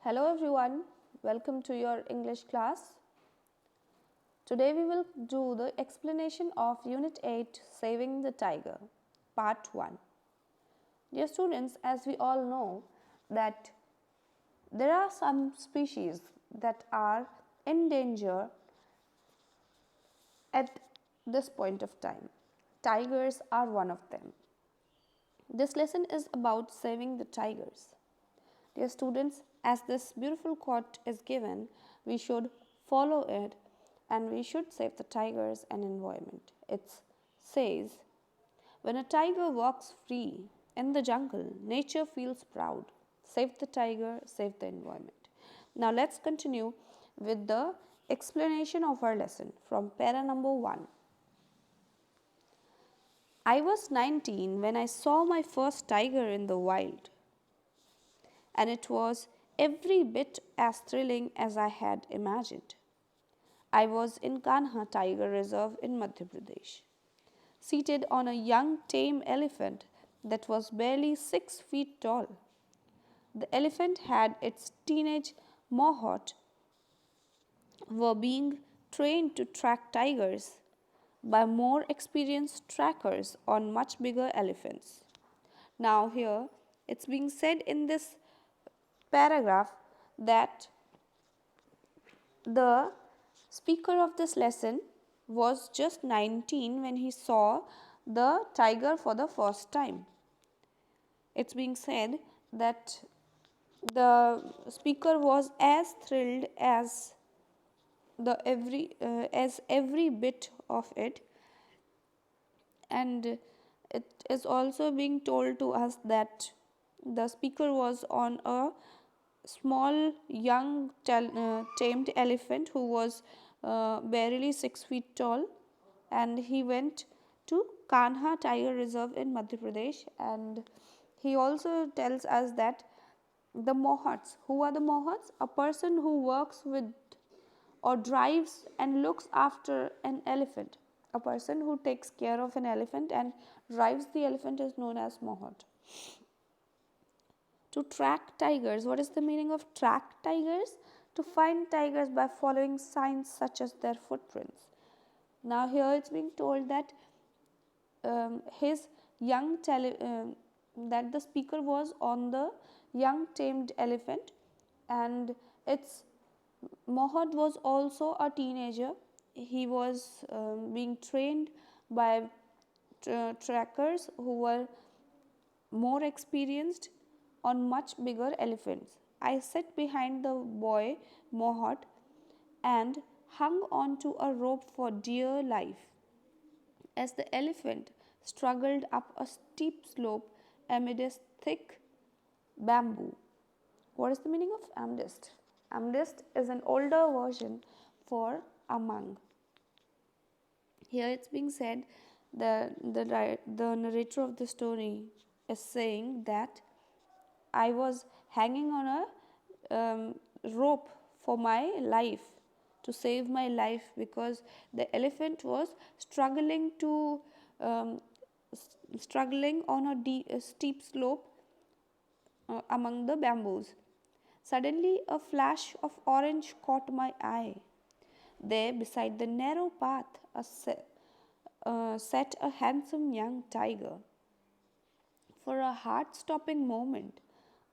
Hello everyone, welcome to your English class. Today we will do the explanation of Unit 8 Saving the Tiger, Part 1. Dear students, as we all know that there are some species that are in danger at this point of time. Tigers are one of them. This lesson is about saving the tigers. Dear students, as this beautiful quote is given, we should follow it and we should save the tigers and environment. It says, when a tiger walks free in the jungle, nature feels proud. Save the tiger, save the environment. Now let's continue with the explanation of our lesson from para number 1. I was 19 when I saw my first tiger in the wild, and it was every bit as thrilling as I had imagined. I was in Kanha Tiger Reserve in Madhya Pradesh, seated on a young tame elephant that was barely 6 feet tall. The elephant had its teenage mohawk were being trained to track tigers by more experienced trackers on much bigger elephants. Now here it's being said in this paragraph that the speaker of this lesson was just 19 when he saw the tiger for the first time. It's being said that the speaker was as thrilled as every bit of it, and it is also being told to us that the speaker was on a small young tamed elephant who was barely 6 feet tall, and he went to Kanha Tiger Reserve in Madhya Pradesh. And he also tells us that the mohawks, who are the mohawks? A person who works with or drives and looks after an elephant. A person who takes care of an elephant and drives the elephant is known as mohawk. To track tigers, what is the meaning of track tigers? To find tigers by following signs such as their footprints. Now here it's being told that that the speaker was on the young tamed elephant, and its mohawk was also a teenager. He was being trained by trackers who were more experienced on much bigger elephants. I sat behind the boy mohawk and hung onto a rope for dear life as the elephant struggled up a steep slope amidst thick bamboo. What is the meaning of amidst? Amidst is an older version for among. Here it's being said, the narrator of the story is saying that I was hanging on a rope for my life, to save my life, because the elephant was struggling on a steep slope among the bamboos. Suddenly a flash of orange caught my eye. There beside the narrow path sat a handsome young tiger. For a heart-stopping moment,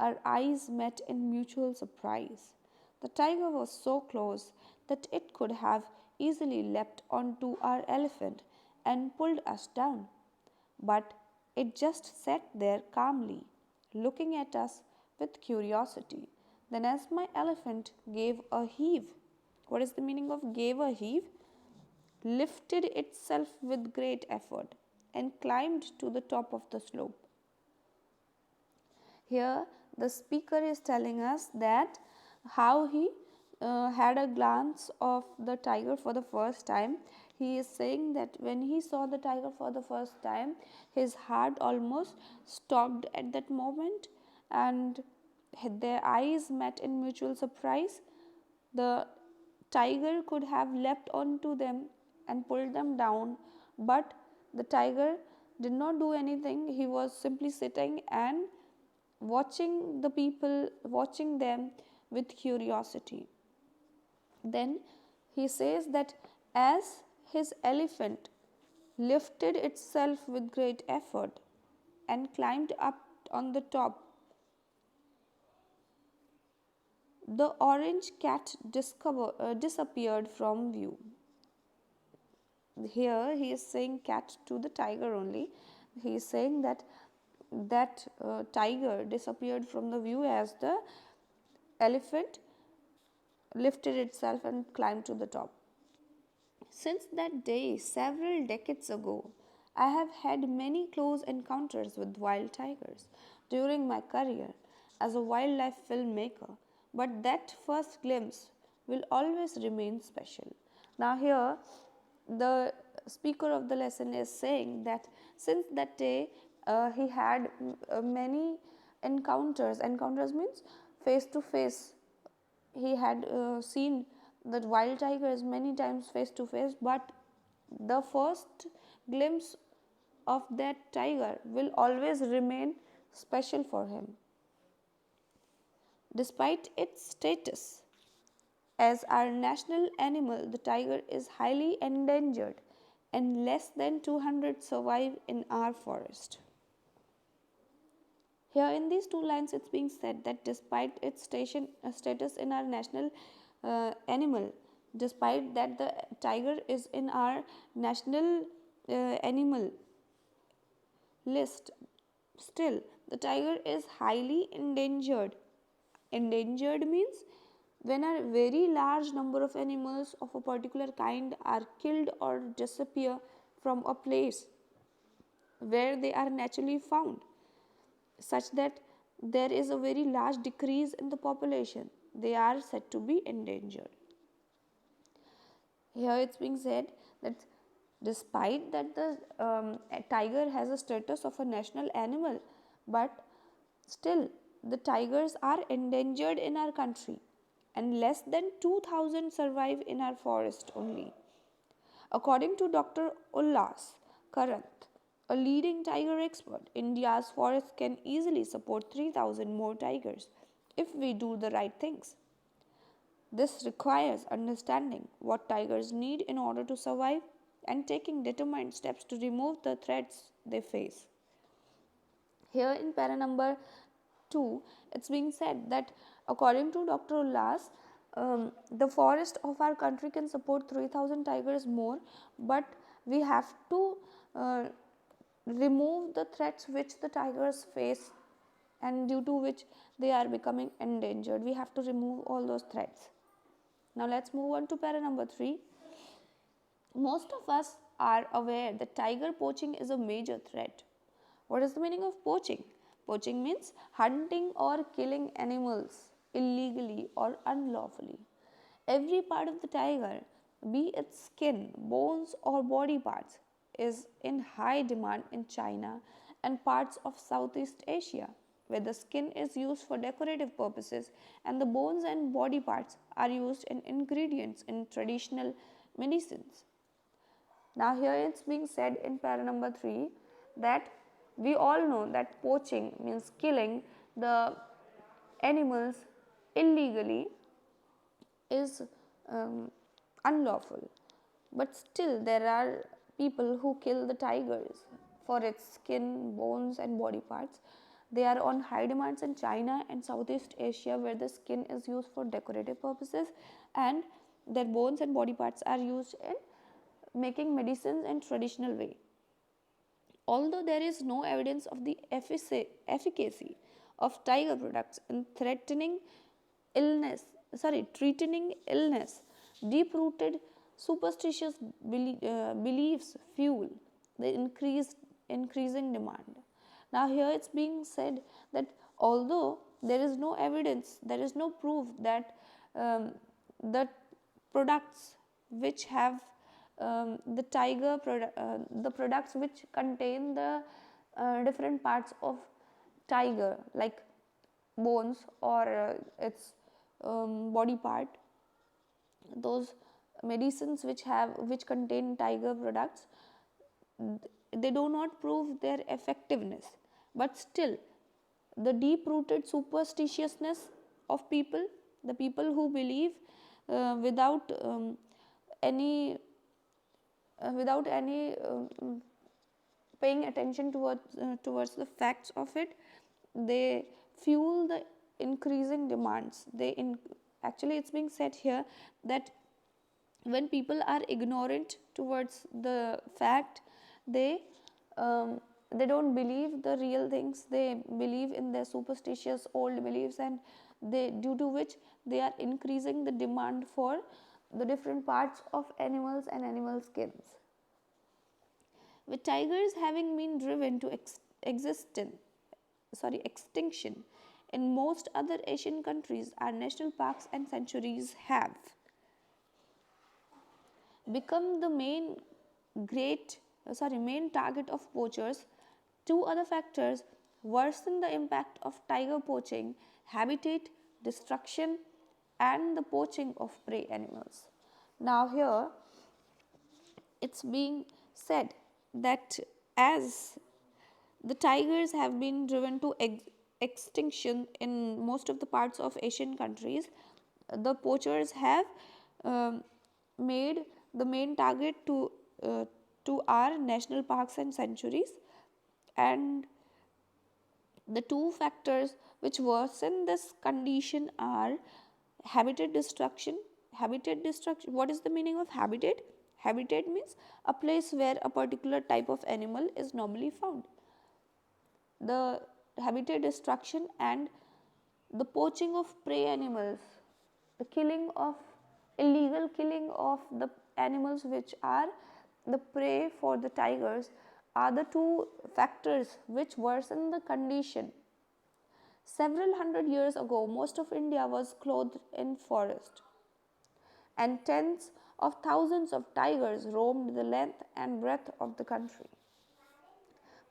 our eyes met in mutual surprise. The tiger was so close that it could have easily leapt onto our elephant and pulled us down. But it just sat there calmly, looking at us with curiosity. Then, as my elephant gave a heave, what is the meaning of gave a heave? Lifted itself with great effort and climbed to the top of the slope. Here the speaker is telling us that how he had a glance of the tiger for the first time. He is saying that when he saw the tiger for the first time, his heart almost stopped at that moment, and their eyes met in mutual surprise. The tiger could have leapt onto them and pulled them down, but the tiger did not do anything. He was simply sitting and watching them with curiosity. Then he says that as his elephant lifted itself with great effort and climbed up on the top, the orange cat disappeared from view. Here he is saying cat to the tiger only. He is saying that tiger disappeared from the view as the elephant lifted itself and climbed to the top. Since that day, several decades ago, I have had many close encounters with wild tigers during my career as a wildlife filmmaker, but that first glimpse will always remain special. Now, here the speaker of the lesson is saying that since that day, he had many encounters. Encounters means face to face. He had seen that wild tigers many times face to face, but the first glimpse of that tiger will always remain special for him. Despite its status as our national animal, the tiger is highly endangered and less than 200 survive in our forest. Here in these two lines, it's being said that despite its status in our national animal, despite that the tiger is in our national animal list, still the tiger is highly endangered. Endangered means when a very large number of animals of a particular kind are killed or disappear from a place where they are naturally found, such that there is a very large decrease in the population, they are said to be endangered. Here it's being said that despite that the tiger has a status of a national animal, but still the tigers are endangered in our country and less than 2000 survive in our forest only. According to Dr. Ullas Karant, a leading tiger expert, India's forest can easily support 3000 more tigers if we do the right things. This requires understanding what tigers need in order to survive and taking determined steps to remove the threats they face. Here in para number 2, it's being said that according to Dr. Ullas, the forest of our country can support 3000 tigers more, but we have to remove the threats which the tigers face and due to which they are becoming endangered. We have to remove all those threats. Now let's move on to para number 3. Most of us are aware that tiger poaching is a major threat. What is the meaning of poaching? Poaching means hunting or killing animals illegally or unlawfully. Every part of the tiger, be it skin, bones or body parts, is in high demand in China and parts of Southeast Asia, where the skin is used for decorative purposes and the bones and body parts are used in ingredients in traditional medicines. Now here it's being said in para number 3 that we all know that poaching means killing the animals illegally is unlawful, but still there are people who kill the tigers for its skin, bones and body parts. They are on high demands in China and Southeast Asia, where the skin is used for decorative purposes and their bones and body parts are used in making medicines in traditional way. Although there is no evidence of the efficacy of tiger products in treating illness, deep-rooted superstitious beliefs fuel the increasing demand. Now here it's being said that although there is no evidence, there is no proof that the products which have the products which contain the different parts of tiger like bones or its body part, those medicines which contain tiger products, they do not prove their effectiveness, but still the deep rooted superstitiousness of people, The people who believe without any paying attention towards the facts of it, they fuel the increasing demands. Actually, it's being said here that when people are ignorant towards the fact, they um, they don't believe the real things. They believe in their superstitious old beliefs, and due to which they are increasing the demand for the different parts of animals and animal skins. With tigers having been driven to extinction in most other Asian countries, our national parks and sanctuaries have become the main target of poachers. Two other factors worsen the impact of tiger poaching: habitat destruction and the poaching of prey animals. Now here it's being said that as the tigers have been driven to extinction in most of the parts of Asian countries, the poachers have um, made the main target to our national parks and sanctuaries. And the two factors which worsen this condition are habitat destruction. What is the meaning of habitat? Habitat means a place where a particular type of animal is normally found. The habitat destruction and the poaching of prey animals, the illegal killing of the animals which are the prey for the tigers, are the two factors which worsen the condition. Several hundred years ago, most of India was clothed in forest, and tens of thousands of tigers roamed the length and breadth of the country.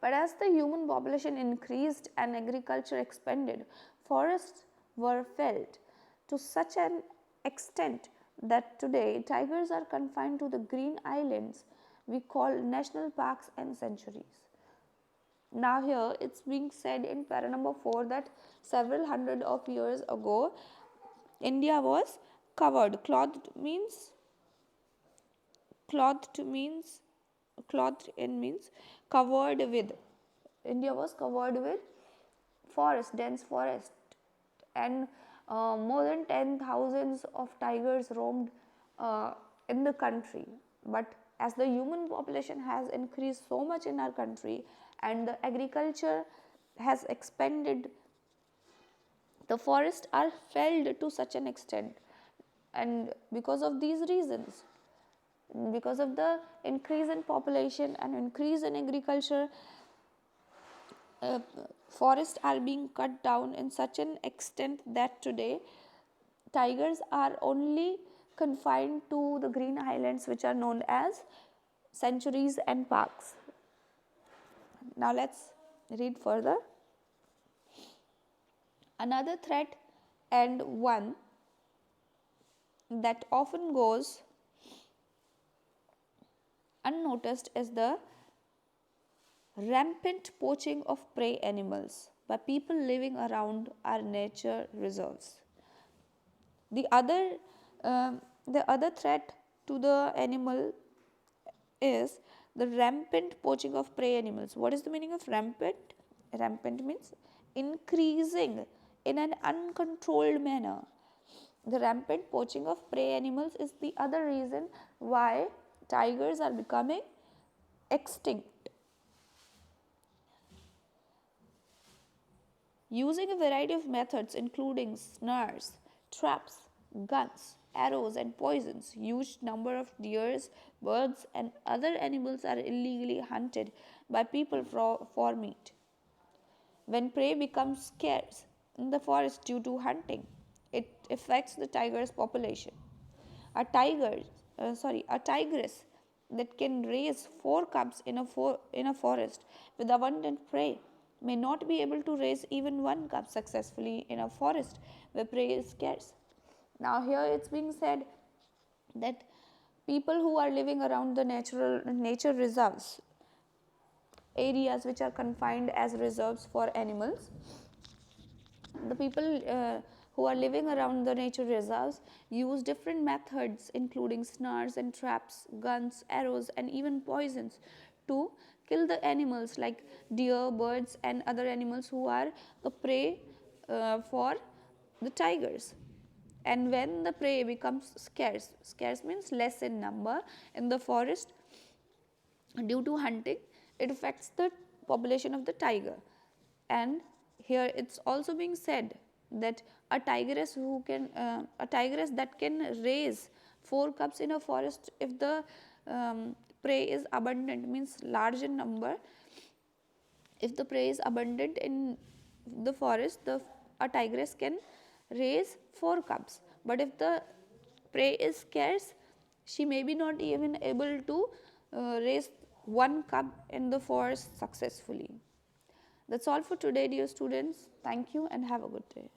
But as the human population increased and agriculture expanded, forests were felled to such an extent that today tigers are confined to the green islands we call national parks and sanctuaries. Now here it's being said in para number 4 that several hundred of years ago India was covered. Clothed in means covered with. India was covered with forest, dense forest, and more than 10,000 of tigers roamed in the country. But as the human population has increased so much in our country and the agriculture has expanded, the forests are felled to such an extent. And because of these reasons, because of the increase in population and increase in agriculture, forests are being cut down in such an extent that today tigers are only confined to the green islands which are known as sanctuaries and parks. Now let's read further. Another threat, and one that often goes unnoticed, is the rampant poaching of prey animals by people living around our nature reserves. The other threat to the animal is the rampant poaching of prey animals. What is the meaning of rampant? Rampant means increasing in an uncontrolled manner. The rampant poaching of prey animals is the other reason why tigers are becoming extinct. Using a variety of methods including snares, traps, guns, arrows and poisons, huge number of deers, birds and other animals are illegally hunted by people for meat. When prey becomes scarce in the forest due to hunting, it affects the tiger's population. A tigress that can raise 4 cubs in a forest with abundant prey may not be able to raise even 1 cub successfully in a forest where prey is scarce. Now here it's being said that people who are living around the nature reserves, areas which are confined as reserves for animals, the people who are living around the nature reserves use different methods, including snares and traps, guns, arrows, and even poisons, to kill the animals like deer, birds, and other animals who are the prey for the tigers. And when the prey becomes scarce, scarce means less in number in the forest due to hunting, it affects the population of the tiger. And here it's also being said that a tigress that can raise 4 cubs in a forest, if the prey is abundant, means large in number, if the prey is abundant in the forest, a tigress can raise 4 cubs. But if the prey is scarce, she may be not even able to raise 1 cub in the forest successfully. That's all for today, dear students. Thank you and have a good day.